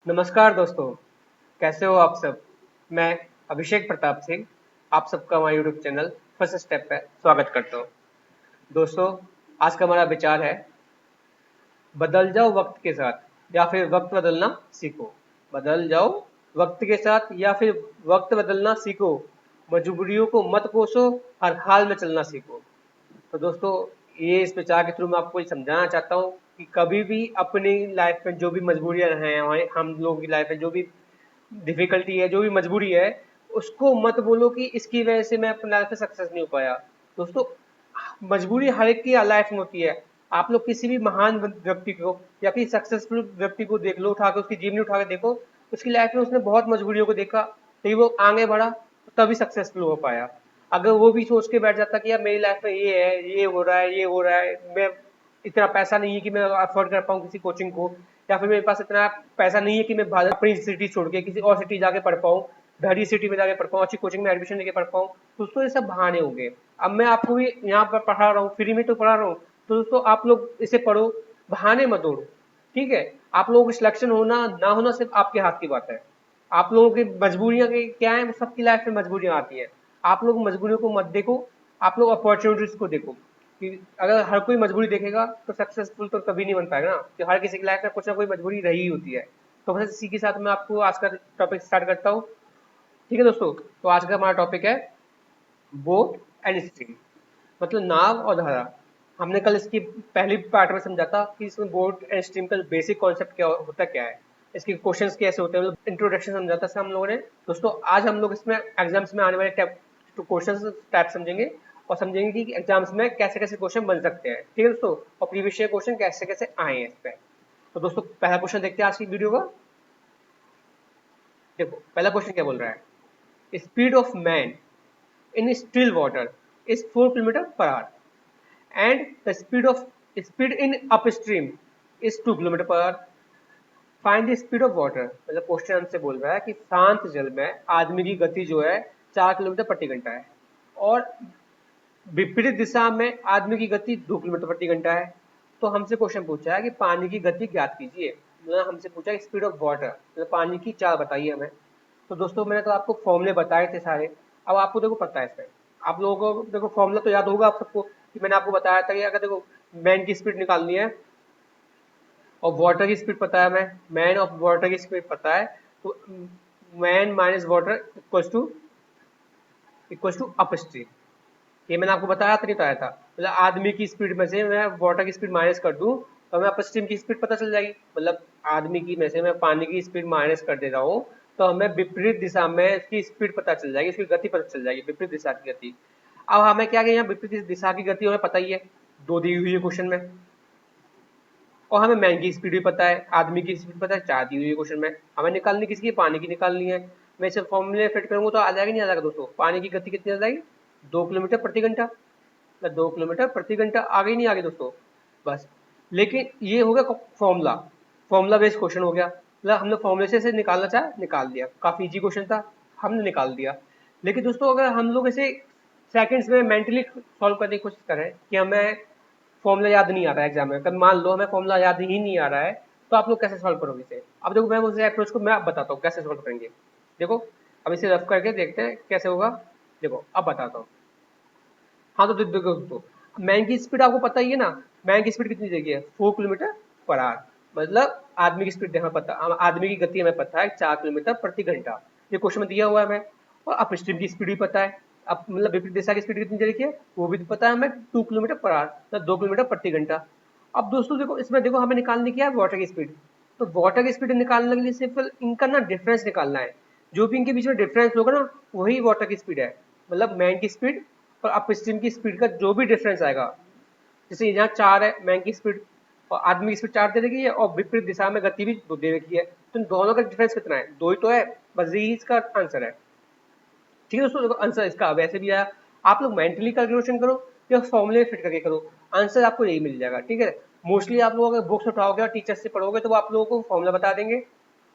नमस्कार दोस्तों, कैसे हो आप सब। मैं अभिषेक प्रताप सिंह आप सबका हमारे यूट्यूब चैनल फर्स्ट स्टेप पे स्वागत करता हूँ। दोस्तों, आज का हमारा विचार है बदल जाओ वक्त के साथ या फिर वक्त बदलना सीखो। बदल जाओ वक्त के साथ या फिर वक्त बदलना सीखो। मजबूरियों को मत कोसो, हर हाल में चलना सीखो। तो दोस्तों, ये इस विचार के थ्रू मैं आपको ये समझाना चाहता हूँ कि कभी भी अपनी लाइफ में जो भी मजबूरियां हैं, हमारे हम लोगों की लाइफ में जो भी डिफिकल्टी है, जो भी मजबूरी है, उसको मत बोलो कि इसकी वजह से मैं अपनी लाइफ में सक्सेस नहीं हो पाया। दोस्तों, मजबूरी हर एक की लाइफ में होती है। आप लोग किसी भी महान व्यक्ति को या किसी सक्सेसफुल व्यक्ति को देख लो, उठा के उसकी जीवनी उठा के देखो, उसकी लाइफ में उसने बहुत मजबूरियों को देखा, लेकिन वो आगे बढ़ा, तभी सक्सेसफुल हो पाया। अगर वो भी सोच के बैठ जाता कि यार मेरी लाइफ में ये है, ये हो रहा है, ये हो रहा है, मैं इतना पैसा नहीं है कि मैं अफोर्ड कर पाऊँ किसी कोचिंग को, या फिर मेरे पास इतना पैसा नहीं है कि मैं अपनी सिटी छोड़ के किसी और सिटी जाके पढ़ पाऊँ, बड़ी सिटी में जाके पढ़ पाऊँ, अच्छी कोचिंग में एडमिशन लेके पढ़ पाऊँ। दोस्तों, ये सब बहाने हो गए। अब मैं आपको भी यहाँ पर पढ़ा रहा हूँ, फ्री में तो पढ़ा रहा हूँ। तो दोस्तों, आप लोग इसे पढ़ो, बहाने मत दौड़ो। ठीक है, आप लोगों को सिलेक्शन होना ना होना सिर्फ आपके हाथ की बात है। आप लोगों की मजबूरियां क्या है, सबकी लाइफ में मजबूरियां आती हैं। आप लोग मजबूरियों को मत देखो, आप लोग अपॉर्चुनिटीज को देखो। कि अगर हर कोई मजबूरी देखेगा तो सक्सेसफुल तो कभी नहीं बन पाएगा ना, कि हर किसी की लाइफ में कुछ ना कोई मजबूरी रही होती है। तो बस इसी के साथ मैं आपको आज का टॉपिक स्टार्ट करता हूँ। ठीक है दोस्तों, तो आज का हमारा टॉपिक है बोट एंड स्ट्रीम, मतलब नाव और धारा। हमने कल इसकी पहली पार्ट में समझा था कि इसमें बोट एंड स्ट्रीम का बेसिक कॉन्सेप्ट क्या होता क्या है, इसके क्वेश्चंस कैसे होते हैं, मतलब इंट्रोडक्शन समझा था हम लोगों ने। दोस्तों, आज हम लोग इसमें एग्जाम्स में आने वाले क्वेश्चन टाइप समझेंगे, और समझेंगे कि एग्जाम्स में कैसे कैसे क्वेश्चन बन सकते हैं। ठीक है दोस्तों, और प्रीवियस ईयर क्वेश्चन कैसे कैसे आए हैं इस पे। तो दोस्तों, पहला क्वेश्चन देखते हैं आज की वीडियो का। देखो, पहला क्वेश्चन क्या बोल रहा है, speed of man in still water is 4 kilometer per hour and the speed in upstream is 2 kilometer per hour. Find the speed of water। मतलब क्वेश्चन हमसे बोल रहा है कि शांत जल में आदमी की गति जो है 4 किलोमीटर प्रति घंटा है, और विपरीत दिशा में आदमी की गति 2 किलोमीटर प्रति घंटा है। तो हमसे क्वेश्चन पूछा है कि पानी की गति ज्ञात कीजिए। मतलब हमसे पूछा है स्पीड ऑफ वाटर, मतलब पानी की चाल बताइए हमें। तो दोस्तों, मैंने तो आपको फॉर्मूले बताए थे सारे। अब आपको देखो पता है इसमें, आप लोगों को देखो फॉर्मूला तो याद होगा आप सबको, कि मैंने आपको बताया था कि अगर देखो मैन की स्पीड निकालनी है और वाटर की स्पीड पता है, हमें मैन ऑफ वाटर की स्पीड पता है, तो man minus water equals to upstream. ये मैंने आपको बताया था नहीं बताया था, मतलब आदमी की स्पीड में से मैं वाटर की स्पीड माइनस कर दूं तो हमें अपर स्ट्रीम की स्पीड पता चल जाएगी। मतलब आदमी की में से मैं पानी की स्पीड माइनस कर दे रहा हूँ, तो हमें विपरीत दिशा में इसकी स्पीड पता चल जाएगी, इसकी गति पता चल जाएगी, विपरीत दिशा की गति। अब हमें क्या यहाँ विपरीत दिशा की गति हमें पता ही है, दो दी हुई है क्वेश्चन में, और हमें मैन की स्पीड भी पता है, आदमी की स्पीड पता है, चार दी हुई है क्वेश्चन में। हमें निकालनी किसकी, पानी की निकालनी है। मैं इसे फॉर्मूले फिट करूंगा तो आ जाएगा, नहीं आ जाएगा दोस्तों। पानी की गति कितनी आ जाएगी, 2 किलोमीटर प्रति घंटा। 2 किलोमीटर प्रति घंटा आ गई, नहीं आ गई दोस्तों, बस। लेकिन ये हो गया फॉर्मूला, फॉर्मूला बेस्ड क्वेश्चन हो गया, मतलब हमने फॉर्मूले से इसे निकालना चाहे निकाल दिया, काफी इजी क्वेश्चन था, हमने निकाल दिया। लेकिन दोस्तों, अगर हम लोग इसे सेकंड्स में मेंटली सॉल्व करने की कोशिश करें कि हमें फॉर्मूला याद नहीं आ रहा है एग्जाम में, अगर मान लो हमें फॉर्मूला याद ही नहीं आ रहा है, तो आप लोग कैसे सॉल्व करोगे इसे। अब देखो, मैं उस अप्रोच को मैं अब बताता हूँ कैसे सॉल्व करेंगे। देखो, अब इसे रफ करके देखते हैं कैसे होगा। देखो, अब बताता हूँ। हाँ, तो देखो दोस्तों, मैन की स्पीड आपको पता ही है ना, मैन की स्पीड कितनी देखी है, 4 किलोमीटर पर आवर। मतलब आदमी की स्पीड हमें पता, आदमी की गति हमें पता है 4 किलोमीटर प्रति घंटा, ये क्वेश्चन में दिया हुआ है हमें। और अप स्ट्रीम की स्पीड भी पता है, अब मतलब विपरीत दिशा की स्पीड कितनी देखी है वो भी पता है हमें, 2 किलोमीटर पर आवर, मतलब 2 किलोमीटर प्रति घंटा। अब दोस्तों देखो, इसमें देखो हमें निकालनी क्या है, वाटर की स्पीड। तो वाटर की स्पीड निकालने के लिए सिर्फ इनका ना डिफरेंस निकालना है, जो भी इनके बीच में डिफरेंस होगा ना, वही वाटर की स्पीड है। मतलब मैन की स्पीड और अप स्ट्रीम की स्पीड का जो भी डिफरेंस आएगा, जैसे यहाँ 4 है मैन की स्पीड, और आदमी की स्पीड 4 दे रखी है, और विपरीत दिशा में गति भी 2 दे रखी है, तो इन दोनों का डिफरेंस कितना है, 2 ही तो है, बस यही इसका आंसर है। ठीक है दोस्तों, देखो आंसर इसका वैसे भी आया, आप लोग मेंटली कैलकुलेशन करो या फॉर्मूले फिट करके करो, आंसर आपको यही मिल जाएगा। ठीक है, मोस्टली आप लोग अगर बुक्स उठाओगे और टीचर से पढ़ोगे तो वो आप लोगों को फॉर्मूला बता देंगे।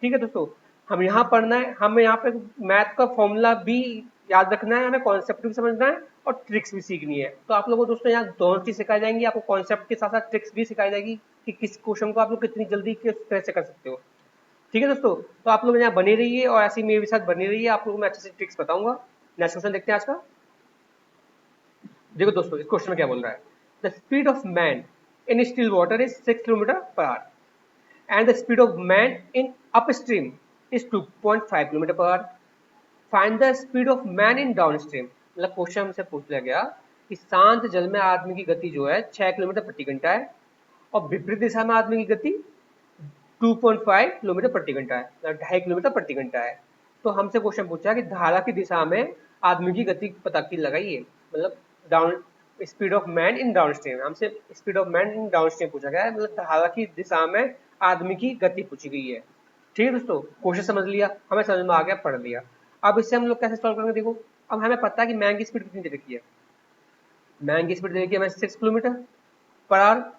ठीक है दोस्तों, हम यहाँ पढ़ना है, हमें यहाँ पे मैथ का फॉर्मूला भी याद रखना है, हमें कॉन्सेप्ट भी समझना है और ट्रिक्स भी सीखनी है। तो आप लोगों को दोस्तों यहाँ दोनों चीज सिखाई जाएंगी, आपको कॉन्सेप्ट के साथ साथ ट्रिक्स भी सिखाई जाएगी कि किस क्वेश्चन को आप लोग कितनी जल्दी किस तरह से कर सकते हो। ठीक है दोस्तों, तो आप लोग यहाँ बने रहिए और ऐसे ही मेरे साथ बने रहिए, आप लोगों को मैं अच्छे से ट्रिक्स बताऊंगा। नेक्स्ट क्वेश्चन देखते हैं आज का। देखो दोस्तों, इस क्वेश्चन में क्या बोल रहा है, the speed of man in still water is 6 kilometre per hour and the speed of man in upstream is 2.5 kilometre per hour. Find the speed of man in downstream. मतलब क्वेश्चन हमसे पूछ लिया गया कि शांत जल में आदमी की गति जो है 6 किलोमीटर प्रति घंटा है और विपरीत दिशा में आदमी की गति 2.5 किलोमीटर प्रति घंटा है, मतलब 2.5 किलोमीटर प्रति घंटा है। तो हमसे क्वेश्चन पूछा कि धारा की दिशा में आदमी की गति पता की लगाइए, मतलब down speed of man in downstream. हमसे speed of man in downstream पूछा गया है, मतलब धारा की दिशा में आदमी की गति पूछी गई है। ठीक है दोस्तों, क्वेश्चन समझ लिया, हमें समझ में आ गया, पढ़ लिया। अब इससे हम लोग कैसे सॉल्व करेंगे, देखो अब हमें पता है कि मैन की स्पीड कितनी दे रखी है। मैन की स्पीड दे रखी है हमें 6 किलोमीटर पर आवर,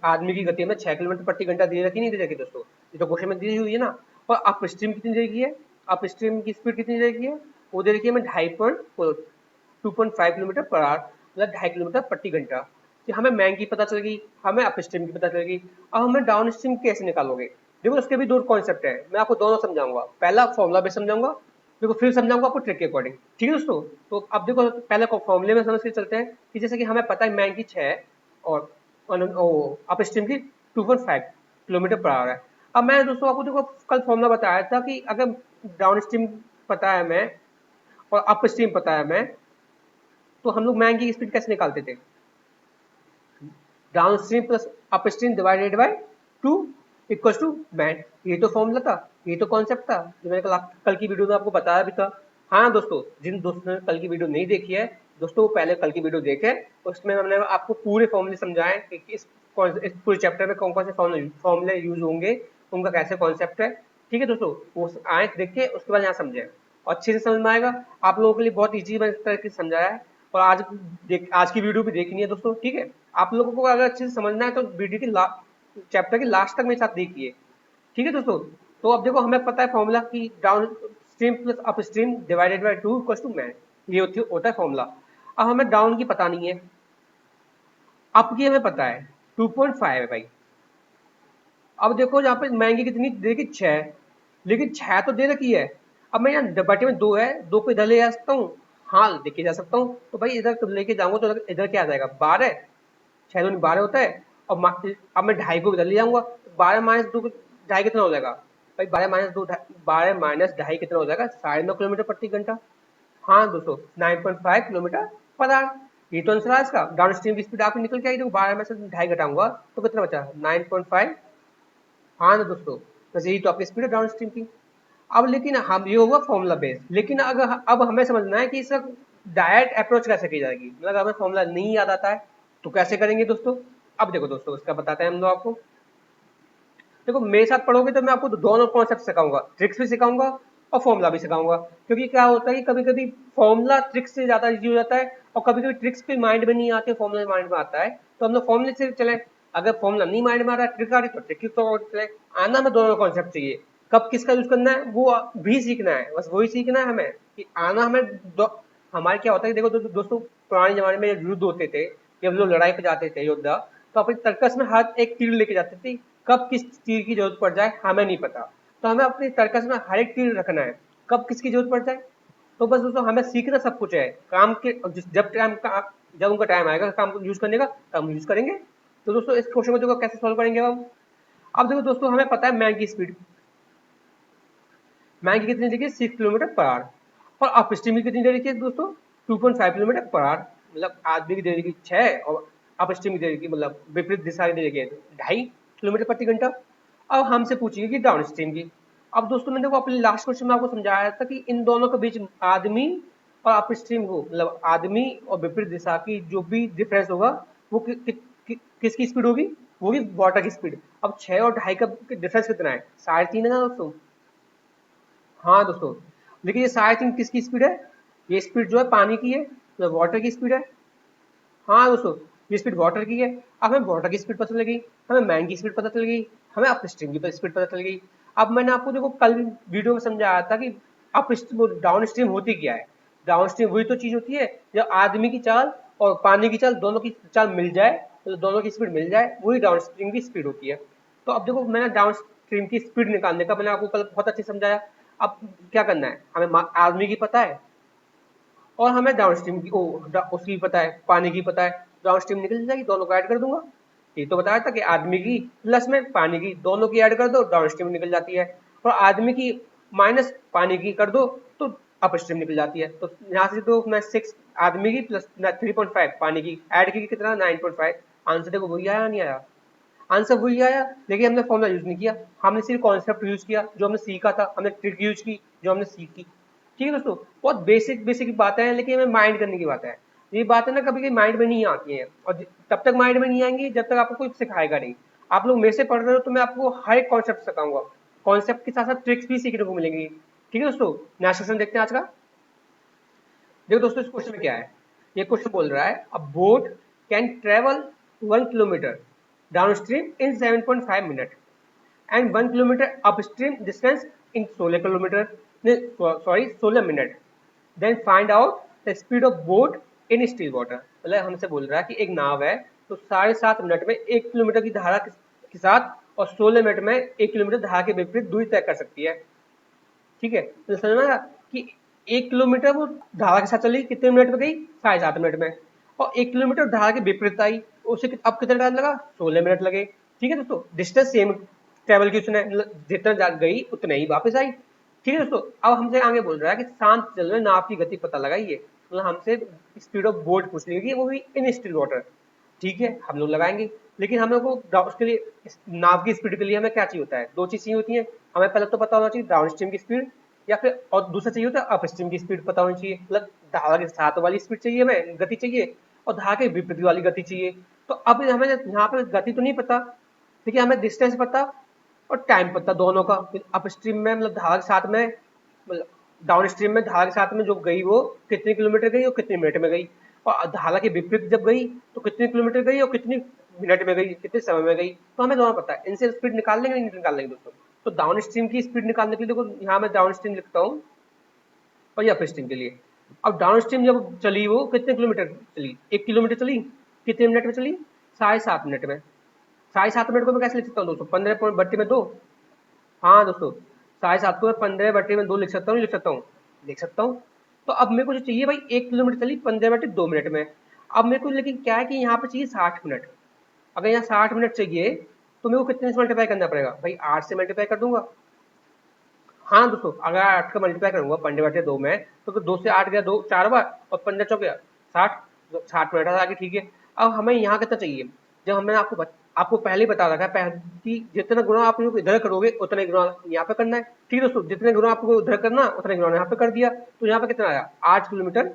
आदमी की गति में 6 किलोमीटर प्रति घंटा दे रखी, नहीं दे रखी दोस्तों, ये तो क्वेश्चन में दी हुई है ना। और अप स्ट्रीम कितनी दे रखी है, अप स्ट्रीम की स्पीड कितनी दे रखी है, वो दे रखी है हमें 2.5 किलोमीटर पर आवर, मतलब 2.5 किलोमीटर प्रति घंटा। तो हमें मैन की पता चल गई, हमें अप स्ट्रीम की पता चल गई। अब हमें डाउन स्ट्रीम कैसे निकालोगे, देखो उसके भी दो कॉन्सेप्ट है, मैं आपको दोनों समझाऊंगा। पहला फॉर्मूला भी समझाऊंगा, देखो फिर समझाऊंगा आपको ट्रिक के अकॉर्डिंग। ठीक है दोस्तों, तो अब देखो पहले फॉर्मूले में समझ के चलते हैं कि जैसे कि हमें पता है मैन की 6 और अप स्ट्रीम की 2.5 किलोमीटर पर आवर है। अब मैं दोस्तों आपको देखो कल फॉर्मूला बताया था कि अगर डाउन स्ट्रीम पता है हमें और अप स्ट्रीम पता है हमें, तो हम लोग मैन की स्पीड कैसे निकालते थे, downstream plus upstream divided by 2 equals to man. ये तो फॉर्मूला था, ये तो कॉन्सेप्ट था जो मैंने कल की वीडियो में आपको बताया भी था। हाँ दोस्तों, जिन दोस्तों ने कल की वीडियो नहीं देखी है दोस्तों, वो पहले कल की वीडियो देखे, उसमें हमने आपको पूरे फॉर्मूले समझाए कि इस पूरे चैप्टर में कौन कौन से फॉर्मूले यूज होंगे, उनका कैसे कॉन्सेप्ट है। ठीक है दोस्तों, वो आए देख के उसके बाद यहाँ समझे और अच्छे से समझ में आएगा। आप लोगों के लिए बहुत ईजी मैं इस तरह से समझाया है। और आज की वीडियो भी देखनी है दोस्तों, ठीक है। आप लोगों को अगर अच्छे से समझना है तो वीडियो के चैप्टर के लास्ट तक मेरे साथ देखिए। ठीक है दोस्तों, तो अब देखो हमें पता है फॉर्मूला कि downstream plus upstream divided by 2 equals to man, ये होता है फॉर्मूला। अब हमें डाउन की पता नहीं है, अप की हमें पता है 2.5 है भाई। अब देखो यहाँ पे मैन की कितनी दे रखी 6, लेकिन 6 तो दे रखी है। अब मैं यहाँ बटे में 2 है, 2 को इधर ले जा सकता हूँ, हाँ लेके जा सकता हूँ। तो भाई इधर तो लेके जाऊंगा तो इधर क्या आ जाएगा, 12, 6 दूनी 12 होता है। और अब मैं 2.5 को इधर ले जाऊंगा, 12 माइनस 2, 2.5 कितना हो जाएगा भाई, 12 माइनस 2 कितना हो जाएगा, 9.5 किलोमीटर प्रति घंटा। हाँ दोस्तों, 9.5 किलोमीटर पर आवर। ये तो आंसर है इसका। डाउन स्ट्रीम की स्पीड आपकी निकल के आई, देखो 12 में से 2.5 घटाऊंगा तो कितना बचा, 9.5। हाँ ना दोस्तों, बस यही तो आपकी स्पीड है डाउन स्ट्रीम की। अब लेकिन हम ये होगा फॉर्मूला बेस, लेकिन अगर अब हमें समझना है कि इसका डायरेक्ट अप्रोच कैसे की जाएगी, मतलब हमें फॉर्मूला नहीं याद आता है तो कैसे करेंगे दोस्तों। अब देखो दोस्तों, इसका बताते हैं हम लोग आपको। देखो मेरे साथ पढ़ोगे तो मैं आपको दोनों कॉन्सेप्ट सिखाऊंगा, ट्रिक्स भी सिखाऊंगा और फॉर्मूला भी सिखाऊंगा। क्योंकि क्या होता है कि कभी कभी फॉर्मूला ट्रिक्स से ज्यादा इजी हो जाता है और कभी कभी ट्रिक्स भी माइंड में नहीं आते, फॉर्मूला माइंड में आता है, तो हम लोग फॉर्मूले से चले। अगर फॉर्मूला नहीं माइंड में आ रहा है, ट्रिक आ रही तो ट्रिक तो चले। आना में दोनों कॉन्सेप्ट चाहिए, कब किसका यूज करना है वो भी सीखना है, बस वही सीखना है हमें कि आना हमें हमारे क्या होता है देखो दोस्तों, पुराने जमाने में युद्ध होते थे, जब लोग लड़ाई पे जाते थे योद्धा, तो अपनी तर्कस में हर एक तीर लेके जाते थे, कब किस तीर की जरूरत पड़ जाए हमें नहीं पता। तो हमें अपनी तर्कस में हर एक तीर रखना है, कब किसकी जरूरत पड़ जाए। तो बस दोस्तों हमें सीखना सब कुछ है, काम के जब उनका टाइम आएगा काम को यूज करने का तब हम यूज करेंगे। तो दोस्तों इस क्वेश्चन को देखो कैसे सॉल्व करेंगे हम। अब देखो दोस्तों, हमें पता है मैन की स्पीड, मैन की कितनी देखिए 6 किलोमीटर पर आवर, और अप स्ट्रीम की कितनी दे रखी है दोस्तों, 2.5 किलोमीटर पर आवर, मतलब आदमी की दे रखी 6 और अप स्ट्रीम की दे रखी मतलब विपरीत दिशा की दे रखी है 2.5 किलोमीटर प्रति घंटा। अब हमसे पूछिए कि डाउन स्ट्रीम की। अब दोस्तों मैंने देखो अपने लास्ट क्वेश्चन में आपको समझाया था कि इन दोनों के बीच आदमी और अप स्ट्रीम को, मतलब आदमी और विपरीत दिशा की जो भी डिफरेंस होगा वो किसकी स्पीड होगी, वो होगी वाटर की स्पीड। अब 6 और 2.5 का डिफरेंस कितना है, 3.5 है ना दोस्तों। हाँ दोस्तों, लेकिन ये 3.5 किसकी स्पीड है, ये स्पीड जो है पानी की है, मतलब वाटर की स्पीड है। हाँ दोस्तों, ये स्पीड वाटर की है। अब हमें वाटर की स्पीड पता चल गई, हमें मैन की स्पीड पता चल गई, हमें अप स्ट्रीम की स्पीड पता चल गई। अब मैंने आपको देखो कल वीडियो में समझाया था कि अप डाउन स्ट्रीम होती क्या है। डाउन स्ट्रीम वही तो चीज होती है जब आदमी की चाल और पानी की चाल दोनों की चाल मिल जाए, मतलब दोनों की स्पीड मिल जाए, वही डाउन स्ट्रीम की स्पीड होती है। तो अब देखो मैंने डाउन स्ट्रीम की स्पीड निकालने का मैंने आपको कल बहुत अच्छे समझाया। अब क्या करना है, हमें आदमी की पता है और हमें डाउन स्ट्रीम की उसकी पता है, पानी की पता है, डाउन स्ट्रीम निकल जाएगी, दोनों को ऐड कर दूंगा। ये तो बताया था कि आदमी की प्लस में पानी की दोनों की ऐड कर दो, डाउन स्ट्रीम निकल जाती है। और आदमी की माइनस पानी की कर दो तो अप स्ट्रीम निकल जाती है। तो यहाँ से तो मैं 6 आदमी की प्लस 3.5 पानी की ऐड की कितना 9.5। आंसर देखो वही आया नहीं आया, आंसर वही आया, लेकिन हमने फॉर्मूला यूज नहीं किया, हमने सिर्फ कॉन्सेप्ट यूज किया जो हमने सीखा था, हमने ट्रिक यूज की जो हमने सीखी। ठीक है दोस्तों, बहुत बेसिक बेसिक बातें हैं लेकिन हमें माइंड करने की बात है। ये बातें ना कभी कभी माइंड में नहीं आती हैं, और तब तक माइंड में नहीं आएंगी जब तक आपको कोई सिखाएगा नहीं। आप लोग मेरे से पढ़ रहे हो तो मैं आपको हर एक कॉन्सेप्ट सिखाऊंगा, कॉन्सेप्ट के साथ साथ ट्रिक्स भी सीखने को मिलेंगी। ठीक है दोस्तों, नेक्स्ट क्वेश्चन देखते हैं आज का। देखो दोस्तों, इस क्वेश्चन में क्या है, ये क्वेश्चन बोल रहा है अ boat can travel 1 kilometre downstream in 7.5 minute and 1 kilometer upstream distance in 16 kilometer, sorry 16 minute. Then find out the speed of boat in still water. मतलब हमसे बोल रहा है कि एक नाव है तो 7.5 मिनट में 1 किलोमीटर की धारा के साथ और 16 मिनट में 1 किलोमीटर धारा के विपरीत दूरी तय कर सकती है। ठीक है, तो समझ में आया कि 1 किलोमीटर वो धारा के साथ चली कितने मिनट में गई, 7.5 मिनट में, और 1 किलोमीटर धारा के विपरीत आई, उसे अब कितना टाइम लगा, 16 मिनट लगे। ठीक है दोस्तों, डिस्टेंस सेम ट्रेवल की उसने, जितना गई उतने ही वापस आई। ठीक है दोस्तों, अब हमसे आगे बोल रहा है कि शांत जल में नाव की गति पता लगाइए, मतलब हमसे स्पीड ऑफ बोट पूछ लेगी, वो भी इन स्टिल वाटर। ठीक है, हम लोग लगाएंगे, लेकिन हम लोग को उसके लिए नाव की स्पीड के लिए हमें क्या चाहिए होता है, दो चीज चाहिए होती है। हमें पहले तो पता होना चाहिए डाउन स्ट्रीम की स्पीड, या फिर और दूसरा चाहिए होता है अप स्ट्रीम की स्पीड पता होनी चाहिए, मतलब धारा के साथ वाली स्पीड चाहिए, हमें गति चाहिए, और धारा के विपरीत वाली गति चाहिए। तो अब हमें यहाँ पे गति तो नहीं पता, लेकिन हमें डिस्टेंस पता और टाइम पता दोनों का। अप स्ट्रीम में मतलब धारा के साथ में, मतलब डाउन स्ट्रीम में धारा के साथ में जो गई वो कितने किलोमीटर गई और कितने मिनट में गई, और धारा के विपरीत जब गई तो कितने किलोमीटर गई और कितनी मिनट में गई, कितने समय में गई, तो हमें दोनों पता है। इनसे स्पीड निकाल लेंगे नहीं निकाल लेंगे दोस्तों। तो डाउन स्ट्रीम की स्पीड निकालने के लिए देखो यहाँ मैं डाउन स्ट्रीम लिखता हूँ और ये अप स्ट्रीम के लिए। अब डाउन स्ट्रीम जब चली वो कितने किलोमीटर चली, 1 किलोमीटर चली, कितने मिनट में चली, 7.5 मिनट में। 7.5 मिनट को मैं कैसे लिख सकता हूँ दोस्तों, 15/2। हाँ दोस्तों, 7.5 को मैं 15/2 लिख सकता हूँ, लिख सकता हूँ, लिख सकता हूँ। तो अब मेरे को जो चाहिए भाई, 1 किलोमीटर चली 15/2 मिनट में। अब मेरे को लेकिन क्या है कि यहाँ पे चाहिए 60 मिनट। अगर यहाँ 60 मिनट चाहिए तो मेरे को कितने से मल्टीप्लाई करना पड़ेगा भाई, 8 से मल्टीप्लाई कर दूंगा। हाँ दोस्तों, अगर 8 का मल्टीप्लाई करूंगा 15/2 में तो 2 से 8 गया, 2 4 बार, और 15 चौक गया 60, 60 मिनट आगे। ठीक है, अब हमें यहाँ कितना चाहिए, जब हमने आपको पहले ही बता रखा है कि जितना गुणा आप लोग इधर करोगे उतना ही गुणा यहाँ पे करना है। ठीक है दोस्तों, जितने गुणा आपको उधर करना उतना गुणा यहाँ पे कर दिया, तो यहाँ पे कितना आया 8 किलोमीटर।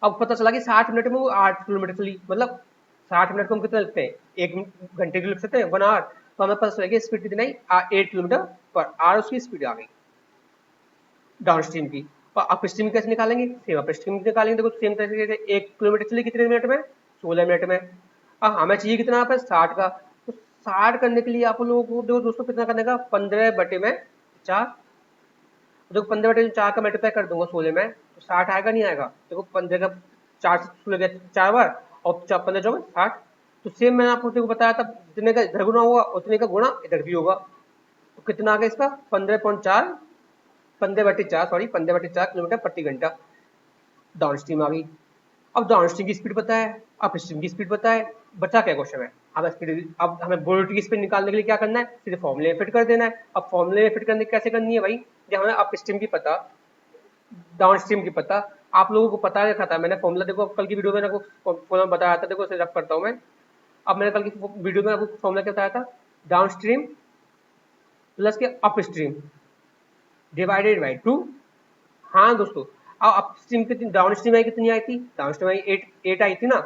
अब पता चला कि 60 मिनट में वो 8 किलोमीटर चली, मतलब 60 मिनट को हम कितना लिखते हैं, 1 घंटे की लिख सकते हैं, 1 आवर। तो हमें पता चला कि स्पीड कितनी आई, 8 किलोमीटर पर आवर उसकी स्पीड आ गई डाउन स्ट्रीम की। और अप स्ट्रीम कैसे निकालेंगे, सेम अप स्ट्रीम निकालेंगे। देखो सेम तरीके से 1 किलोमीटर चली कितने मिनट में, 16 मिनट में। अब हमें चाहिए कितना यहाँ पे 60 का, तो 60 करने के लिए आप लोगों को देखो दोस्तों कितना करने का, 15/4। देखो 15/4 का मल्टीप्लाई कर दूंगा 16 में तो 60 आएगा नहीं आएगा, देखो 15 का 4 से 16 गया 4 बार, और 15 जो 60। तो सेम मैंने आपको देखो बताया था, जितने का इधर गुना होगा उतने का गुना इधर भी होगा। तो कितना आ गया इसका 15.4, 15/4 सॉरी 15/4 किलोमीटर प्रति घंटा डाउन स्ट्रीम आ गई। अब डाउन स्ट्रीम की स्पीड पता है, अप स्ट्रीम की स्पीड पता है, बचा क्या क्वेश्चन है। अब हमें बोल्ट की स्पीड निकालने के लिए क्या करना है, सीधे फॉर्मूले में फिट कर देना है। अब फॉर्मूले में फिट करने कैसे करनी है भाई, जब हमें अप स्ट्रीम की पता, डाउन स्ट्रीम की पता, आप लोगों को पता रखा था मैंने फॉर्मूला, देखो कल की वीडियो में आपको फॉर्मूला बताया था, देखो रफ करता हूँ मैं। अब मैंने कल की वीडियो में आपको फॉर्मूला क्या बताया था, डाउन स्ट्रीम प्लस के अप स्ट्रीम डिवाइडेड बाई 2। हाँ दोस्तों, अब अप स्ट्रीम कितनी, डाउन स्ट्रीम आई कितनी आई थी, डाउन स्ट्रीम आई 8 आई थी ना,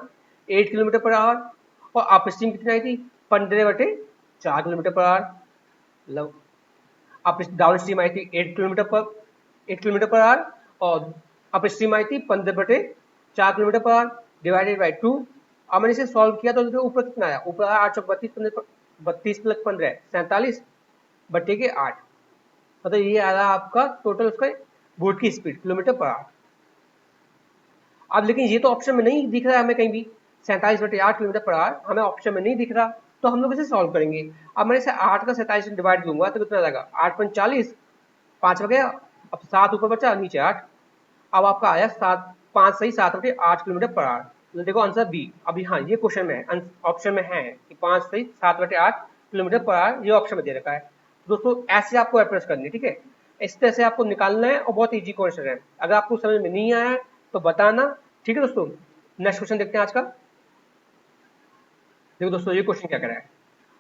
8 किलोमीटर पर आवर। और अप स्ट्रीम कितनी आई थी, 15/4 किलोमीटर पर आवर। मतलब अप डाउन स्ट्रीम आई थी 8 किलोमीटर पर आवर, और अप स्ट्रीम आई थी 15/4 kilometre per hour divided by 2। अब मैंने इसे सॉल्व किया तो ऊपर कितना आया, ऊपर आया 8 32, 32 प्लस 15 47/8। मतलब ये आ रहा आपका टोटल उसका बोट की स्पीड किलोमीटर पर आवर। अब लेकिन ये तो ऑप्शन में नहीं दिख रहा है हमें कहीं भी, 47/8 किलोमीटर पर आवर हमें ऑप्शन में नहीं दिख रहा। तो हम लोग इसे सॉल्व करेंगे। अब मैंने इसे 8 का 47 डिवाइड दूंगा तो कितना जाएगा, 8 × 5 हो गया। अब 7 ऊपर बचा, नीचे 8। अब आपका आया 7, 5 सही 7/8 किलोमीटर पर आवर। तो देखो आंसर बी। अभी हाँ, ये क्वेश्चन में है, ऑप्शन में है कि 5 सही 7/8 किलोमीटर पर आवर, ये ऑप्शन में दे रखा है। दोस्तों ऐसे आपको अप्रोच करनी है, ठीक है। इस तरह से आपको निकालना है और बहुत ईजी क्वेश्चन है। अगर आपको समझ में नहीं आया है तो बताना, ठीक है दोस्तों। नेक्स्ट क्वेश्चन देखते हैं आज का। देखो दोस्तों ये क्वेश्चन क्या कह रहा है।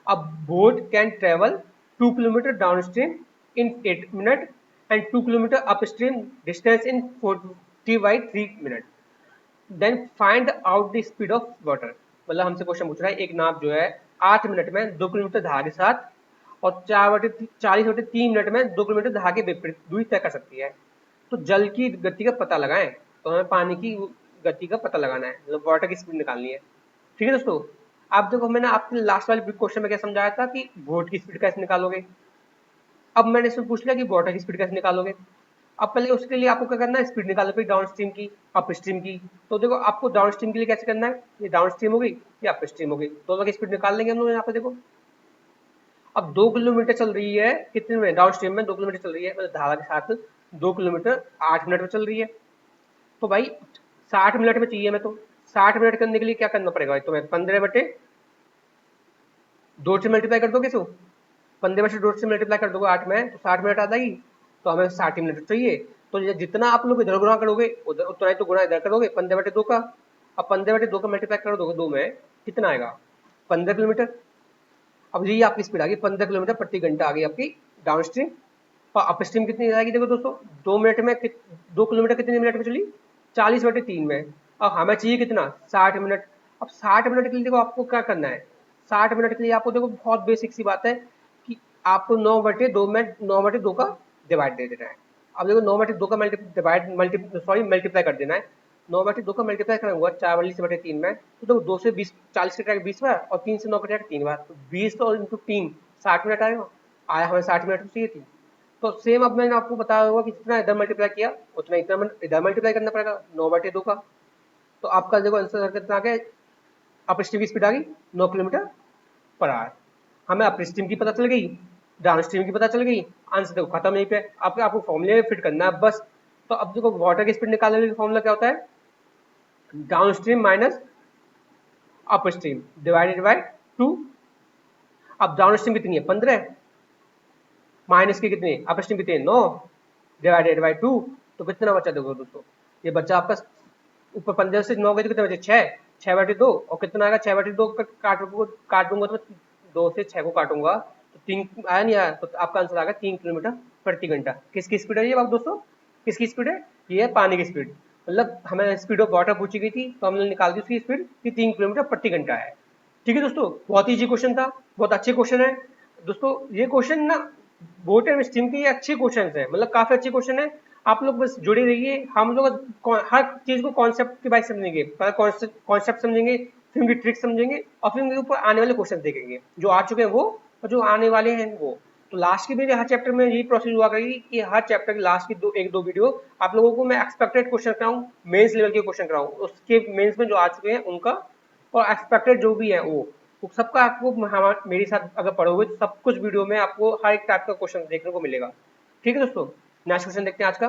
A boat can travel 2 kilometer downstream in 8 minutes and 2 kilometer upstream distance in 40 by 3 minutes. Then find out the speed of water. मतलब हमसे क्वेश्चन पूछ रहा है, एक नाव जो है 8 मिनट में 2 किलोमीटर धारा के साथ और 40/3 मिनट में 2 किलोमीटर धारा के विपरीत दूरी तय कर सकती है। तो जल की गति का पता लगाएं। तो हमें पानी की गति का पता लगाना है, मतलब वाटर की स्पीड निकालनी है, ठीक है दोस्तों। आप देखो, मैंने आपके लास्ट वाले क्वेश्चन में क्या समझाया था कि बोट की स्पीड कैसे निकालोगे। अब मैंने इसमें पूछ लिया कि वाटर की स्पीड कैसे निकालोगे। अब पहले उसके लिए आपको क्या करना है, स्पीड निकालो फिर डाउन स्ट्रीम की, अप स्ट्रीम की। तो देखो आपको डाउन स्ट्रीम के लिए कैसे करना है, ये डाउन स्ट्रीम हो गई, ये अप स्ट्रीम हो गई, दोनों की स्पीड निकाल लेंगे हम लोग यहाँ पे। देखो अब 2 किलोमीटर चल रही है, कितने में, डाउन स्ट्रीम में 2 किलोमीटर चल रही है, मतलब धारा के साथ 2 किलोमीटर 8 मिनट में चल रही है। तो भाई 60 मिनट में चाहिए मैं, तो 60 मिनट करने के लिए क्या करना पड़ेगा, तो मैं 15/2 से मल्टीप्लाई कर दोगे। 15/2 से मल्टीप्लाई कर दोगे 8 में, तो 60 मिनट आ जाएगी। तो हमें 60 मिनट चाहिए। तो जितना आप लोग इधर गुणा करोगे उधर उतना ही तो गुणा इधर करोगे 15/2 का। अब 15/2 का मल्टीप्लाई कर दोगे 2 में, कितना आएगा, 15 किलोमीटर। अब ये आपकी स्पीड आ गई, 15 किलोमीटर प्रति घंटा आ गई आपकी डाउन स्ट्रीम। और अप स्ट्रीम कितनी आएगी, देखो दोस्तों 2 मिनट में 2 किलोमीटर कितने मिनट में चली, 40/3 में। अब हमें चाहिए कितना, 60 मिनट। अब 60 मिनट के लिए देखो आपको क्या करना है, 60 मिनट के लिए आपको देखो बहुत बेसिक सी बात है कि आपको 9/2 में 9/2 का डिवाइड दे देना है। अब देखो 9/2 का मल्टीप्लाई कर देना है। 9/2 का मल्टीप्लाई करूंगा 40/3 में, तो देखो 2 से 20, 40 कटेगा 20 बार और 3 से 9 कटेगा 3 बार, तो 20 तो इंटू 3 60 मिनट आएगा। आया हमें 60 मिनट चाहिए थी। तो सेम अब मैंने आपको बताया होगा कि जितना इधर मल्टीप्लाई किया उतना इधर मल्टीप्लाई करना पड़ेगा 9/2 का। तो आपका देखो आंसर कितना आ गया, अप स्ट्रीम की स्पीड आ गई 9 किलोमीटर पर आवर। हमें अप स्ट्रीम की पता चल गई, डाउन स्ट्रीम की पता चल गई, आंसर देखो खत्म यहीं पे। आपको फॉर्मूले फिट करना है बस। तो अब देखो वाटर की स्पीड निकालने के लिए फॉर्मूला क्या होता है, down stream minus up stream divided by 2। अब डाउन स्ट्रीम कितनी है 15, माइनस की कितनी, अप स्ट्रीम कितनी है 9, डिवाइडेड बाय 2। तो कितना बचा देखो दोस्तों, ये बच्चा आपका ऊपर 15 से 9 गए तो कितने बचे 6, 6/2। और कितना आएगा 6/2 काटूंगा तो 2 से 6 को काटूंगा तो 3 आया, नहीं आया, तो आपका आंसर आएगा 3 किलोमीटर प्रति घंटा। किसकी स्पीड है ये बात दोस्तों, किसकी स्पीड है, ये है पानी की स्पीड। मतलब हमें स्पीड ऑफ वाटर पूछी गई थी तो हमने निकाल दी उसकी स्पीड कि 3 किलोमीटर प्रति घंटा है। ठीक है दोस्तों, बहुत ईजी क्वेश्चन था, बहुत अच्छे क्वेश्चन है दोस्तों। ये क्वेश्चन ना बोर्ड एंड स्ट्रीम के ये अच्छे क्वेश्चन है, मतलब काफी अच्छे क्वेश्चन है। आप लोग बस जुड़े रहिए, हम लोग हर चीज को कॉन्सेप्ट के बारे समझेंगे, पहले कॉन्सेप्ट समझेंगे, फिर उनकी ट्रिक समझेंगे और फिर उनके ऊपर आने वाले क्वेश्चन देखेंगे, जो आ चुके हैं वो और जो आने वाले हैं वो। तो लास्ट के मेरे हर चैप्टर में यही प्रोसेस हुआ करेगी कि हर चैप्टर के लास्ट की एक दो वीडियो आप लोगों को मैं एक्सपेक्टेड क्वेश्चन कराऊं, मेंस लेवल के क्वेश्चन कराऊं, उसके मेंस में जो आ चुके हैं उनका और एक्सपेक्टेड जो भी है वो सबका आपको मेरे साथ अगर पढ़ोगे तो सब कुछ वीडियो में आपको हर एक टाइप का क्वेश्चन देखने को मिलेगा। ठीक है दोस्तों, नेक्स्ट क्वेश्चन देखते हैं आज का।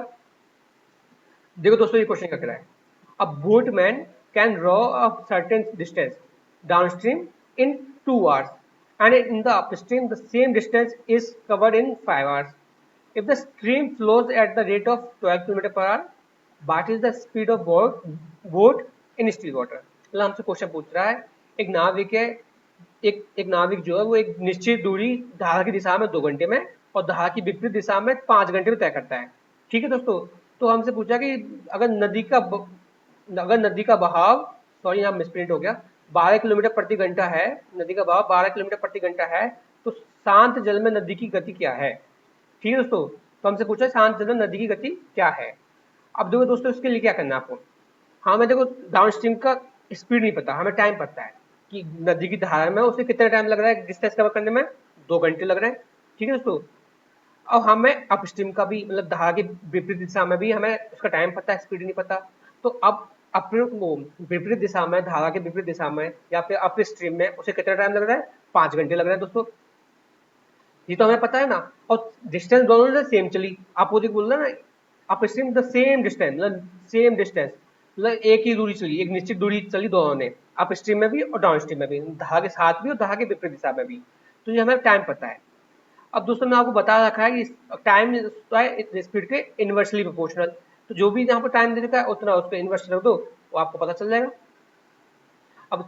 देखो दोस्तों ये क्वेश्चन क्या कह रहा है, a boatman can row a certain distance downstream in 2 hours and in the upstream the same distance is covered in 5 hours. If the stream flows at the rate of 12 km per hour, what is the speed of boat in still water? मतलब हमसे question पूछ रहा है, एक नाविक है, एक नाविक जो है वो एक निश्चित दूरी धारा की दिशा में 2 घंटे में और धारा की विपरीत दिशा में 5 घंटे में तय करता है। ठीक है दोस्तों, तो हमसे पूछा कि अगर नदी का बहाव, सॉरी यहाँ मिसप्रिंट हो गया, 12 किलोमीटर प्रति घंटा है, नदी का बहाव 12 किलोमीटर प्रति घंटा है, तो शांत जल में नदी की गति क्या है। ठीक है दोस्तों, तो हमसे पूछा शांत जल में नदी की गति क्या है। अब देखो दोस्तों इसके लिए क्या करना है आपको, हमें देखो डाउन स्ट्रीम का स्पीड नहीं पता, हमें टाइम पता है कि नदी की धारा में उसे कितना टाइम लग रहा है डिस्टेंस कवर करने में, 2 घंटे लग रहे हैं। ठीक है दोस्तों, अब हमें अपस्ट्रीम का भी मतलब धारा की विपरीत दिशा में भी हमें उसका टाइम पता है, स्पीड नहीं पता। तो अब अपने वो विपरीत दिशा में, धारा के विपरीत दिशा में या फिर अपस्ट्रीम में उसे कितना टाइम लग रहा है, 5 घंटे लग रहे हैं दोस्तों, ये तो हमें पता है ना। और डिस्टेंस दोनों ने सेम चली, अपोजिट बोल रहे ना, up stream the same distance, मतलब सेम डिस्टेंस, मतलब एक ही दूरी चली, एक निश्चित दूरी चली दोनों ने, अप स्ट्रीम में भी और डाउन स्ट्रीम में भी, धारा के साथ भी और धारा के विपरीत दिशा में भी। तो ये हमें टाइम पता है। अब दोस्तों मैं आपको बता रखा है कि टाइम है स्पीड के इनवर्सली प्रोपोर्शनल, तो जो भी यहाँ पर टाइम दे रखा है उतना उसको इन्वर्स रख दो, वो आपको पता चल जाएगा। अब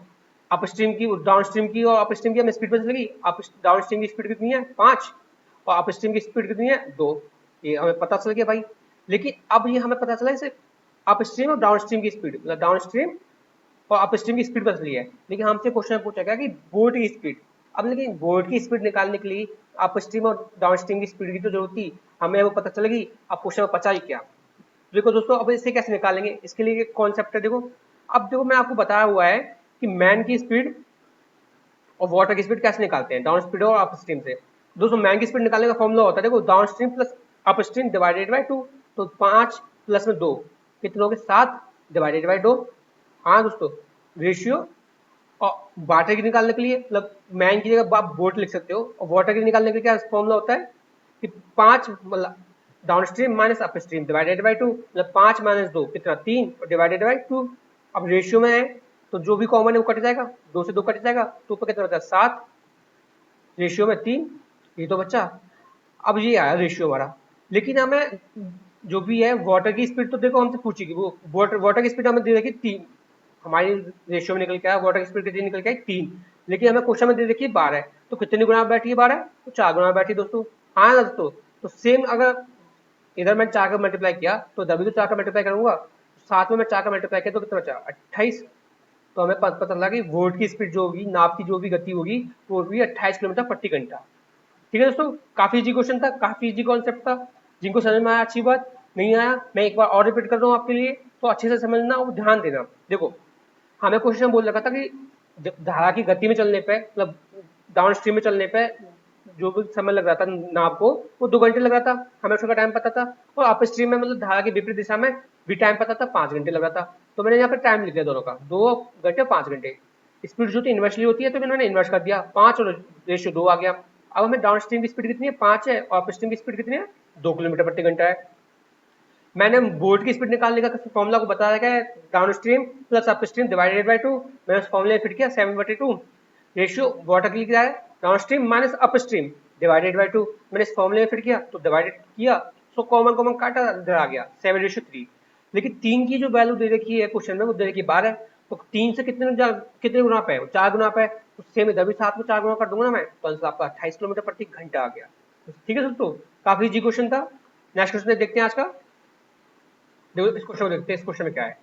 अप स्ट्रीम की, डाउन स्ट्रीम की और अप स्ट्रीम की हमें स्पीड पता चलेगी। अप डाउन स्ट्रीम की स्पीड कितनी है 5, और अप स्ट्रीम की स्पीड कितनी है 2, ये हमें पता चल गया भाई। लेकिन अब ये हमें पता चला इसे अप स्ट्रीम और डाउन स्ट्रीम की स्पीड, मतलब डाउन स्ट्रीम और अप स्ट्रीम की स्पीड पता चली है, लेकिन हमसे क्वेश्चन पूछा गया कि बोट की स्पीड। अब लेकिन बोट की स्पीड निकालने के लिए अप स्ट्रीम और डाउन स्ट्रीम की स्पीड की तो जरूरत थी, हमें वो पता चलेगी। अब क्वेश्चन में पता ही क्या। देखो दोस्तों अब इसे कैसे निकालेंगे, इसके लिए एक कॉन्सेप्ट है। देखो अब देखो मैं आपको बताया हुआ है कि मैन की स्पीड और वाटर की स्पीड कैसे निकालते हैं, डाउन स्पीड और अप स्ट्रीम से। दोस्तों मैन की स्पीड निकालने का फॉर्मूला होता है, देखो down stream plus upstream divided by 2, तो 5 प्लस में 2 कितने हो गए 7 डिवाइडेड बाई 2। हाँ दोस्तों, रेशियो। और वाटर की निकालने के लिए मतलब मैन की जगह आप बोट लिख सकते हो, और वाटर की निकालने के लिए क्या फॉर्मूला होता है कि 5 मतलब down stream minus up stream divided by 2, मतलब 5 माइनस 2 कितना 3 और डिवाइडेड बाई 2। अब रेशियो में है तो जो भी कॉमन है वो कट जाएगा, 2 से 2 कट जाएगा, तो ऊपर कितना बचा 7, रेशियो में 3, ये तो बच्चा। अब ये आया रेशियो हमारा। लेकिन हमें जो भी है वाटर की स्पीड तो देखो हमसे पूछेगी, वो वाटर की स्पीड हमें दे रखी 3, हमारी रेशियो में निकल के आया वाटर की स्पीड कितनी निकल के आई 3, लेकिन हमें क्वेश्चन में दे रखी है 12, तो कितनी गुना बैठी है 12, तो 4 गुना बैठी दोस्तों। हाँ दोस्तों, तो सेम अगर इधर मैं 4 का मल्टीप्लाई किया तो इधर भी तो 4 का मल्टीप्लाई करूंगा, साथ में मैं 4 का मल्टीप्लाई किया तो कितना बचा 28। तो हमें पता चला कि वोट की स्पीड जो होगी, नाव की जो भी गति होगी वो होगी 28 किलोमीटर प्रति घंटा। ठीक है दोस्तों, काफी इजी क्वेश्चन था, काफी इजी कॉन्सेप्ट था। जिनको समझ में आया अच्छी बात, नहीं आया मैं एक बार और रिपीट कर रहा हूँ आपके लिए, तो अच्छे से समझना और ध्यान देना। देखो हमें क्वेश्चन बोल रखा था कि धारा की गति में चलने पे, मतलब डाउन स्ट्रीम में चलने पे जो भी समय लग रहा था नाव को, वो 2 घंटे लग रहा था, हमें उसका टाइम पता था। और अप स्ट्रीम में मतलब धारा की विपरीत दिशा में भी टाइम पता था, 5 घंटे लग रहा था। तो मैंने यहाँ पे टाइम लिख दिया दोनों का, 2 घंटे 5 घंटे। स्पीड जो थी इन्वर्सली होती है तो मैंने इन्वर्स कर दिया, 5 और रेशियो 2 आ गया। अब हमें डाउन स्ट्रीम की स्पीड कितनी है 5 है, और अप स्ट्रीम की स्पीड कितनी है 2 किलोमीटर प्रति घंटा है। मैंने बोट की स्पीड निकालने का फॉर्मूला को बता रखा है, down stream plus upstream divided by 2, मैंने उस फॉर्मूले फिट किया 7/2। रेशियो वाटर के लिए क्या है, down stream minus up stream divided by 2, मैंने इस फॉर्मूले में फिट किया तो डिवाइडेड किया, सो कॉमन कॉमन काटा, इधर आ गया 7/3। लेकिन 3 की जो वैल्यू दे रखी है क्वेश्चन में वो दे रखी है 12, तो 3 से कितने गुना पे है, 4 गुना पे है, तो सेम इधर भी 7 में 4 गुना कर दूंगा ना मैं, तो आंसर आपका 28 किलोमीटर प्रति घंटा आ गया। ठीक है दोस्तों, काफी इजी क्वेश्चन था। नेक्स्ट क्वेश्चन देखते हैं आज का। देखो इस क्वेश्चन को देखते हैं, इस क्वेश्चन में क्या है।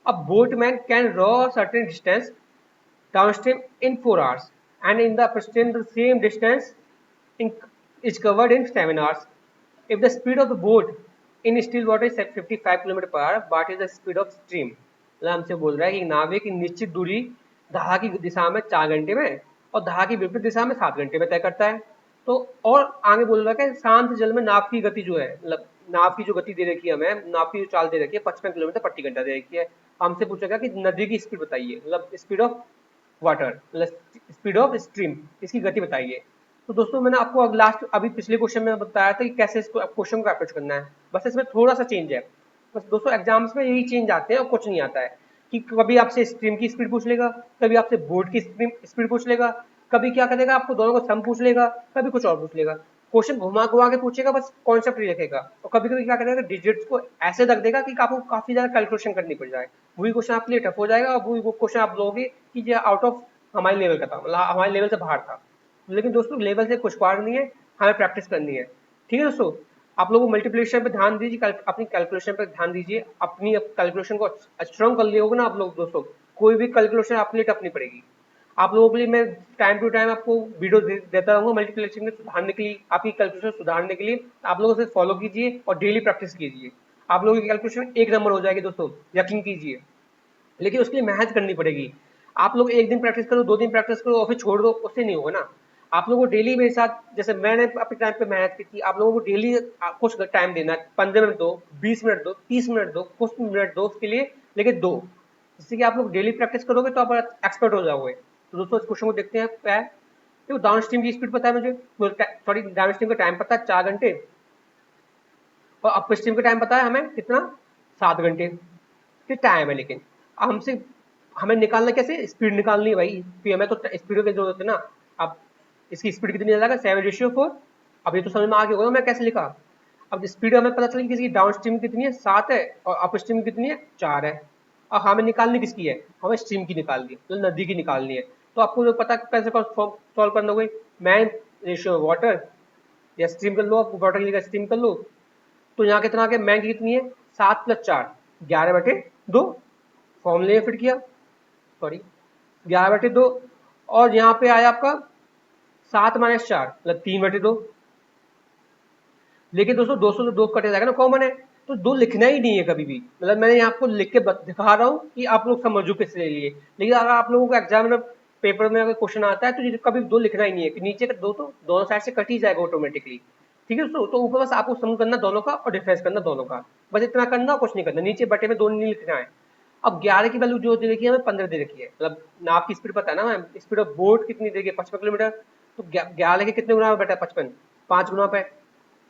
A boatman can row a certain distance downstream in 4 hours, and in the upstream the same distance in, is covered in 7 hours. If the speed of the boat in still water is 55 km per hour, what is the speed of stream? मतलब हमसे बोल रहा है कि नाविक निश्चित दूरी धारा की दिशा में 4 घंटे में और धारा की विपरीत दिशा में 7 घंटे में तय करता है। तो और आगे बोल रहा है कि शांत जल में नाव की गति जो है, मतलब नाव की जो गति दे रखी है हमें, नाव की जो चाल दे रखी है 55 किलोमीटर प्रति घंटा दे रखी है। हमसे पूछेगा कि नदी की स्पीड बताइए, मतलब स्पीड ऑफ वाटर, मतलब स्पीड ऑफ स्ट्रीम, इसकी गति बताइए। तो दोस्तों मैंने आपको लास्ट अभी पिछले क्वेश्चन में बताया था कि कैसे इस क्वेश्चन को अप्रोच करना है, बस इसमें थोड़ा सा चेंज है। बस दोस्तों एग्जाम्स में यही चेंज आते हैं और कुछ नहीं आता है, कि कभी आपसे स्ट्रीम की स्पीड पूछ लेगा, कभी आपसे बोट की स्पीड पूछ लेगा, कभी क्या करेगा आपको दोनों को सम पूछ लेगा, कभी कुछ और पूछ लेगा। क्वेश्चन घुमा घुमा के पूछेगा, बस कॉन्सेप्ट ही रखेगा। और कभी कभी क्या करेगा डिजिट्स को ऐसे रख देगा कि आपको काफी ज्यादा कैलकुलेशन करनी पड़ जाए, वही क्वेश्चन आपके लिए टफ हो जाएगा, और वही क्वेश्चन आप लोगे कि ये आउट ऑफ हमारे लेवल का था, मतलब हमारे लेवल से बाहर था। लेकिन दोस्तों लेवल से कुछ पार नहीं है, हमें प्रैक्टिस करनी है। ठीक है दोस्तों, आप लोगों को मल्टीप्लिकेशन पे ध्यान दीजिए, अपनी कैलकुलेशन पे ध्यान दीजिए, अपनी कैलकुलेशन को स्ट्रॉन्ग कर लिए होगा ना आप लोग दोस्तों, कोई भी कैलकुलेशन आपके लिए टफ नहीं पड़ेगी। आप लोगों के लिए मैं टाइम टू टाइम आपको वीडियो देता रहूंगा मल्टीप्लिकेशन में सुधारने के लिए, आपकी कैलकुलेशन सुधारने के लिए। आप लोगों से फॉलो कीजिए और डेली प्रैक्टिस कीजिए, आप लोगों की कैलकुलेशन एक नंबर हो जाएगी दोस्तों, यकीन कीजिए। लेकिन उसके लिए मेहनत करनी पड़ेगी। आप लोग एक दिन प्रैक्टिस करो, 2 दिन प्रैक्टिस करो और फिर छोड़ दो, उससे नहीं होगा ना। आप लोगों को डेली मेरे साथ, जैसे मैंने अपने टाइम पे मेहनत की थी, आप लोगों को डेली कुछ टाइम देना है, 15 मिनट दो, 20 मिनट दो, 30 मिनट दो, कुछ मिनट दो उसके लिए, लेकिन दो, जिससे कि आप लोग डेली प्रैक्टिस करोगे तो आप एक्सपर्ट हो जाओगे। तो दोस्तों इस क्वेश्चन को देखते हैं क्या है। देखो डाउन स्ट्रीम की स्पीड पता है मुझे, सॉरी डाउन स्ट्रीम का टाइम पता है 4 घंटे, और अप स्ट्रीम का टाइम पता है हमें कितना, 7 घंटे। ये टाइम है, लेकिन अब हमसे हमें निकालना कैसे, स्पीड निकालनी है भाई, फिर हमें तो स्पीड की जरूरत है ना। अब इसकी स्पीड कितनी आ जाएगा, 7:4। अब ये तो समझ में आ गया होगा मैं कैसे लिखा। अब स्पीड हमें पता चली किसकी, डाउन स्ट्रीम कितनी है 7 है, और अप स्ट्रीम कितनी है 4 है। अब हमें निकालनी किसकी है, हमें स्ट्रीम की निकालनी है, मतलब नदी की निकालनी है। तो आपको जो पता कैसे सॉल्व करना होगा, मैन रेशियो वाटर, या स्ट्रीम कर लो, आप वाटर की जगह स्ट्रीम कर लो। तो यहाँ कितना आ गया, मैन की कितनी है 7+4, 11/2 फॉर्मूले में फिट किया, सॉरी 11/2, और यहाँ पे आया आपका 7-4 मतलब 3/2। लेकिन दोस्तों 200 से 2 कटे जाएगा ना, कॉमन है, तो 2 लिखना ही नहीं है कभी भी। मतलब मैंने यहाँ आपको लिख के दिखा रहा हूँ कि आप लोग समझो किस लिए। लेकिन अगर आप लोगों को एग्जाम में पेपर में अगर क्वेश्चन आता है तो ये कभी 2 लिखना ही नहीं है, कि नीचे का 2 तो दोनों साइड से कट ही जाएगा ऑटोमेटिकली। ठीक है दोस्तों, तो ऊपर बस आपको सम करना दोनों का और डिफरेंस करना दोनों का, बस इतना करना, कुछ नहीं करना, नीचे बटे में 2 नहीं लिखना है। अब 11 की वैल्यू जो दे रखी है हमें 15 दे रखी है, मतलब नाव की स्पीड पता है ना मैम, स्पीड ऑफ बोट कितनी दे रखी है 55 किलोमीटर। तो 11 के कितने गुना में बैठा है 55, 5 गुना पे।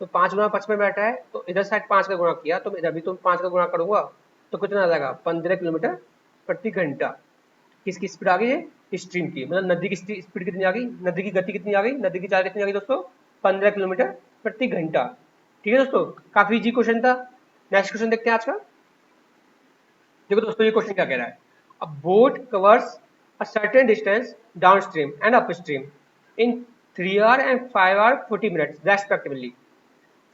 तो 5 गुना 55 बैठा है, तो इधर साइड 5 का गुणा किया, तो इधर भी तो 5 का गुणा करूंगा, तो कितना आ जाएगा 15 किलोमीटर प्रति घंटा। किसकी स्पीड आ गई है, स्ट्रीम की, मतलब नदी की स्पीड कितनी आ गई, नदी की गति कितनी आ गई, नदी की चाल कितनी आ गई दोस्तों, 15 किलोमीटर प्रति घंटा। ठीक है दोस्तों, काफी इजी क्वेश्चन था। नेक्स्ट क्वेश्चन देखते हैं आज का। देखो दोस्तों ये क्वेश्चन क्या कह रहा है, अ boat covers a certain distance down stream and up stream in 3 hours and 5 hours 40 minutes respectively.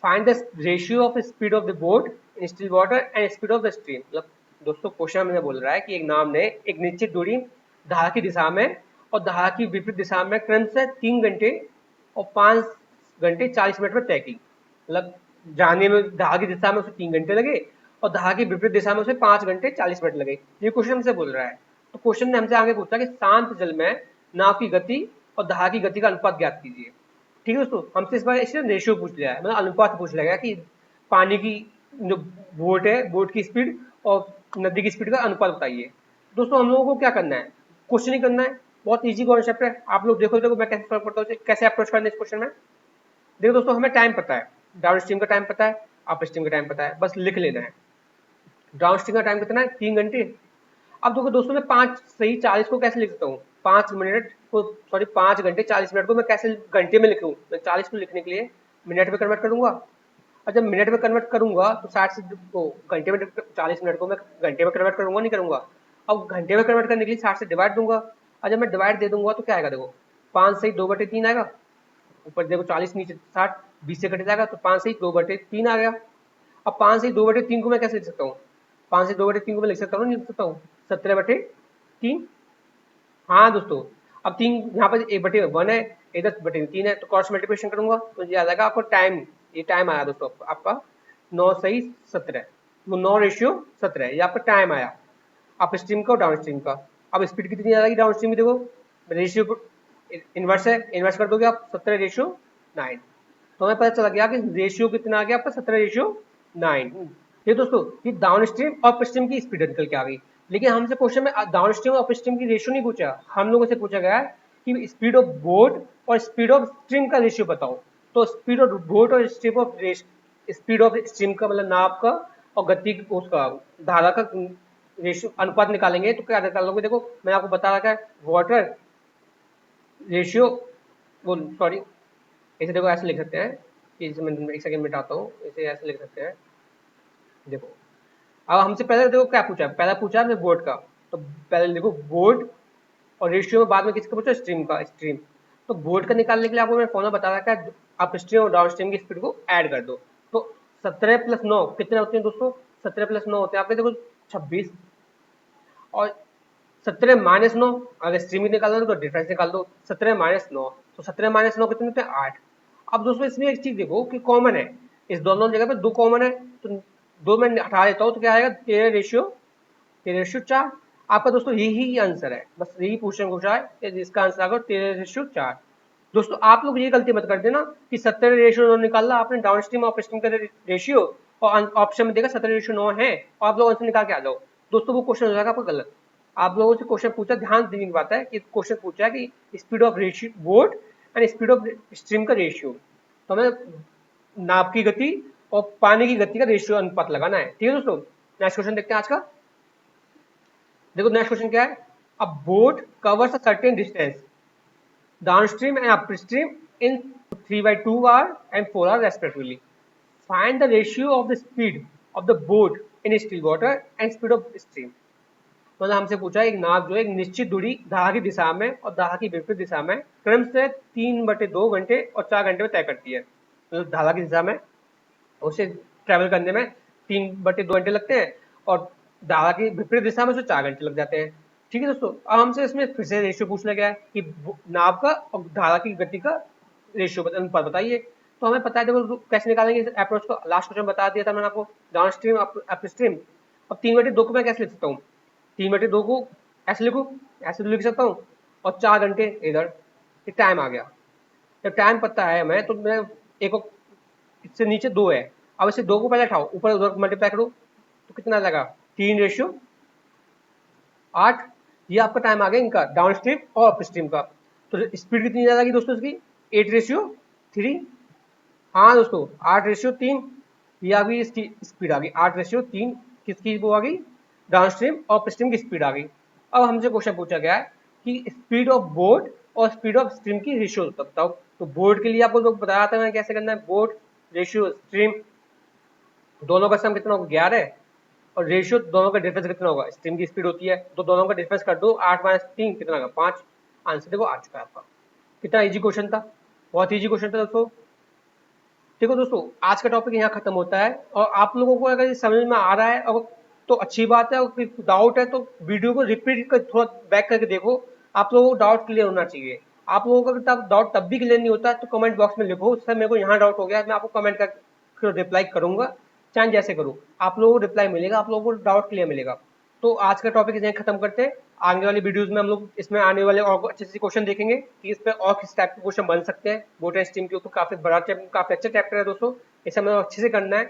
Find the ratio of speed of the boat in still water and speed of the stream. मतलब दोस्तों question में बोल रहा है कि एक नाव ने एक निश्चित दूरी धारा की दिशा में और धारा की विपरीत दिशा में क्रमशः 3 घंटे और 5 घंटे 40 मिनट में तय की। मतलब जाने में धारा की दिशा में उसे 3 घंटे लगे और धारा की विपरीत दिशा में उसे 5 घंटे 40 मिनट लगे। ये क्वेश्चन हमसे बोल रहा है। तो क्वेश्चन ने हमसे आगे पूछा कि शांत जल में नाव की गति और धारा की गति का अनुपात ज्ञात कीजिए। ठीक है दोस्तों, हमसे इस बार इसने रेशियो पूछ लिया है, मतलब अनुपात पूछ लिया कि पानी की जो बोट है, बोट की स्पीड और नदी की स्पीड का अनुपात बताइए। दोस्तों हम लोगों को क्या करना है, क्वेश्चन ही करना है, बहुत इजी कॉन्सेप्ट है। आप लोग देखो देखो मैं कैसे सॉल्व करता हूँ, कैसे अप्रोच करना है इस क्वेश्चन में। देखो दोस्तों हमें टाइम पता है, डाउन स्ट्रीम का टाइम पता है, अप स्ट्रीम का टाइम पता है, बस लिख लेना है। डाउन स्ट्रीम का टाइम कितना है 3 घंटे। अब देखो दोस्तों मैं 5 सही 40 को कैसे लिख सकता हूँ, 5 मिनट को, सॉरी 5 घंटे 40 मिनट को मैं कैसे घंटे में लिखूँ, मैं 40 को लिखने के लिए मिनट में कन्वर्ट करूंगा, और जब मिनट में कन्वर्ट करूंगा तो 60 से वो घंटे में 40 मिनट को मैं घंटे में कन्वर्ट करूंगा नहीं करूंगा। अब घंटे में कन्वर्ट करने के लिए 60 से डिवाइड दूंगा, और जब मैं डिवाइड दे दूंगा तो क्या आएगा, देखो 5 से 2/3 आएगा, ऊपर देखो 40 नीचे 60, 20 से कट जाएगा तो 5 से 2/3 आ गया। अब 5 से 2/3 को मैं कैसे लिख सकता हूँ, 5 से 2/3 को मैं लिख सकता हूँ नहीं लिख सकता हूँ, 17/3। हाँ दोस्तों, अब 3 यहाँ पर 1/1 है, इधर 1/3 है, तो क्रॉस मल्टीप्लिकेशन करूंगा तो ये आ जाएगा आपको टाइम। ये टाइम आया दोस्तों आपका 9 सही 17, वो 9:17 ये आपका टाइम आया अप स्ट्रीम का और डाउन स्ट्रीम का। अब स्पीड कितनी आ जाएगी डाउन स्ट्रीम में, देखो रेशियो इनवर्स है, इनवर्स कर दोगे आप 17:9, तो हमें पता चला गया कि रेशियो कितना आ गया आपका 17:9। ये दोस्तों ये डाउन स्ट्रीम और अप स्ट्रीम की स्पीड निकल के आ गई। लेकिन हमसे क्वेश्चन में डाउन स्ट्रीम और अप स्ट्रीम की रेशियो नहीं पूछा, हम लोगों से पूछा गया है कि स्पीड ऑफ बोट और स्पीड ऑफ स्ट्रीम का रेशियो बताओ। तो स्पीड ऑफ बोट और स्पीड ऑफ स्ट्रीम का मतलब नाव का और गति उसका धारा का रेशियो अनुपात निकालेंगे तो क्या निकालोगे, देखो मैं आपको बता रखा है वाटर रेशियो, वो सॉरी इसे देखो ऐसे लिख सकते हैं कि इसे मैं एक सेकंड मिटाता हूँ, इसे ऐसे लिख सकते हैं। देखो अब हमसे पहले देखो क्या पूछा है, पहला पूछा है बोर्ड का, तो पहले देखो बोर्ड और रेशियो में बाद में किसका पूछा, स्ट्रीम का, स्ट्रीम। तो बोर्ड का निकालने के लिए आपको मैं फॉर्मूला बता रखा है, आप स्ट्रीम और डाउन स्ट्रीम की स्पीड को ऐड कर दो। तो 17+9 कितने होते हैं दोस्तों, 17+9 होते हैं आपके देखो 26, और 17-9 अगर स्ट्रीम निकालना हो तो डिफरेंस निकाल दो, 17-9 तो 17-9 कितने होते हैं 8। अब दोस्तों इसमें एक चीज देखो कि कॉमन है, इस दोनों जगह पे 2 कॉमन है, तो 2 मैं हटा देता हूँ तो क्या आएगा 13:4। आपका दोस्तों यही आंसर है, बस यही क्वेश्चन पूछा है जिसका आंसर आएगा 13:4। दोस्तों आप लोग ये गलती मत कर देना कि 17:9 निकाला आपने डाउन स्ट्रीम और अप स्ट्रीम का रेशियो और ऑप्शन में देखा 17:9 है और आप लोग आंसर निकाल के आ जाओ। दोस्तों वो क्वेश्चन हो जाएगा आपका गलत। आप लोगों से क्वेश्चन पूछा, ध्यान देने की बात है कि क्वेश्चन पूछा है कि speed of boat and speed of stream का रेशियो। तो हमें नाव की गति और पानी की गति का रेशियो अनुपात लगाना है। ठीक है दोस्तों, नेक्स्ट क्वेश्चन देखते हैं आज का। देखो नेक्स्ट क्वेश्चन क्या है, अ boat covers a certain distance downstream and upstream in 3/2 hour and 4 hour respectively. Find the ratio of the speed of the boat in still water and speed of stream. मतलब हमसे पूछा एक नाव जो है एक निश्चित दूरी धारा की दिशा में और धारा की विपरीत दिशा में क्रम से 3/2 घंटे और 4 घंटे में तय करती है। मतलब धारा की दिशा में उसे ट्रेवल करने में 3/2 घंटे लगते हैं और धारा की विपरीत दिशा में उसे 4 घंटे लग जाते हैं। ठीक है दोस्तों, अब हमसे इसमें फिर से रेशियो पूछना गया है कि नाव का और धारा की गति का रेशियो अनुपात बताइए। तो हमें पता है, देखो कैसे निकालेंगे इस अप्रोच को, लास्ट क्वेश्चन बता दिया था मैंने आपको, डाउन स्ट्रीम अप स्ट्रीम। अब 3/2 को मैं कैसे लिख सकता हूँ, 3/2 को ऐसे लिखूँ, ऐसे तो लिख सकता हूँ, और 4 घंटे इधर, एक टाइम आ गया। जब टाइम पता है हमें तो मैं एक इससे नीचे 2 है, अब इसे 2 को पहले उठाओ, ऊपर उधर मल्टीप्लाई करो तो कितना लगा 3/8। ये आपका टाइम आ गया इनका डाउन स्ट्रीम और अप स्ट्रीम का। तो स्पीड कितनी ज्यादा दोस्तों इसकी 8/3। हाँ दोस्तों 8/3, ये आ गई इसकी स्पीड आ गई 8/3। किसकी वो आ गई, डाउन स्ट्रीम और अप स्ट्रीम की स्पीड आ गई। अब हमसे क्वेश्चन पूछा गया है कि स्पीड ऑफ बोट और स्पीड ऑफ स्ट्रीम की रेशियो बताओ। तो बोट के लिए आपको तो बताया था मैंने कैसे करना है, बोट रेशियो स्ट्रीम, दोनों का सम कितना होगा 11 और रेशियो दोनों का डिफरेंस कितना होगा, स्ट्रीम की स्पीड होती है तो दोनों का डिफरेंस कर दो, 8 - 3 कितना होगा 5। आंसर देखो आ चुका है आपका। कितना इजी क्वेश्चन था, बहुत इजी क्वेश्चन था दोस्तों। देखो दोस्तों आज का टॉपिक यहाँ खत्म होता है, और आप लोगों को अगर ये समझ में आ रहा है और तो अच्छी बात है, और फिर डाउट है तो वीडियो को रिपीट कर थोड़ा बैक करके देखो, आप लोगों को डाउट क्लियर होना चाहिए। आप लोगों का अगर डाउट तब भी क्लियर नहीं होता है तो कमेंट बॉक्स में लिखो, सर मेरे को यहाँ डाउट हो गया, मैं आपको कमेंट कर रिप्लाई करूंगा, चाहे जैसे करूँ, आप लोगों को रिप्लाई मिलेगा, आप लोगों को डाउट क्लियर मिलेगा। तो आज का टॉपिक इसे खत्म करते हैं। आगे वाली वीडियोस में हम लोग इसमें आने वाले और अच्छे से क्वेश्चन देखेंगे कि इस पे और किस टाइप के क्वेश्चन बन सकते हैं। बोट एंड स्ट्रीम के ऊपर काफी बड़ा काफी अच्छा चैप्टर है दोस्तों, इसे हमें अच्छे से करना है।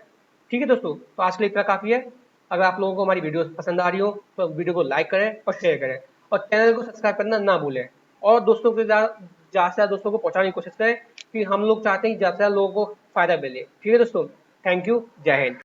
ठीक है दोस्तों, तो आज के लिए इतना काफी है। अगर आप लोगों को हमारी वीडियो पसंद आ रही हो तो वीडियो को लाइक करें और शेयर करें, और चैनल को सब्सक्राइब करना ना भूलें, और दोस्तों के ज्यादा से ज्यादा दोस्तों को पहुंचाने की कोशिश करें, कि हम लोग चाहते हैं कि ज्यादा से ज्यादा लोगों को फायदा मिले। ठीक है दोस्तों, थैंक यू, जय हिंद।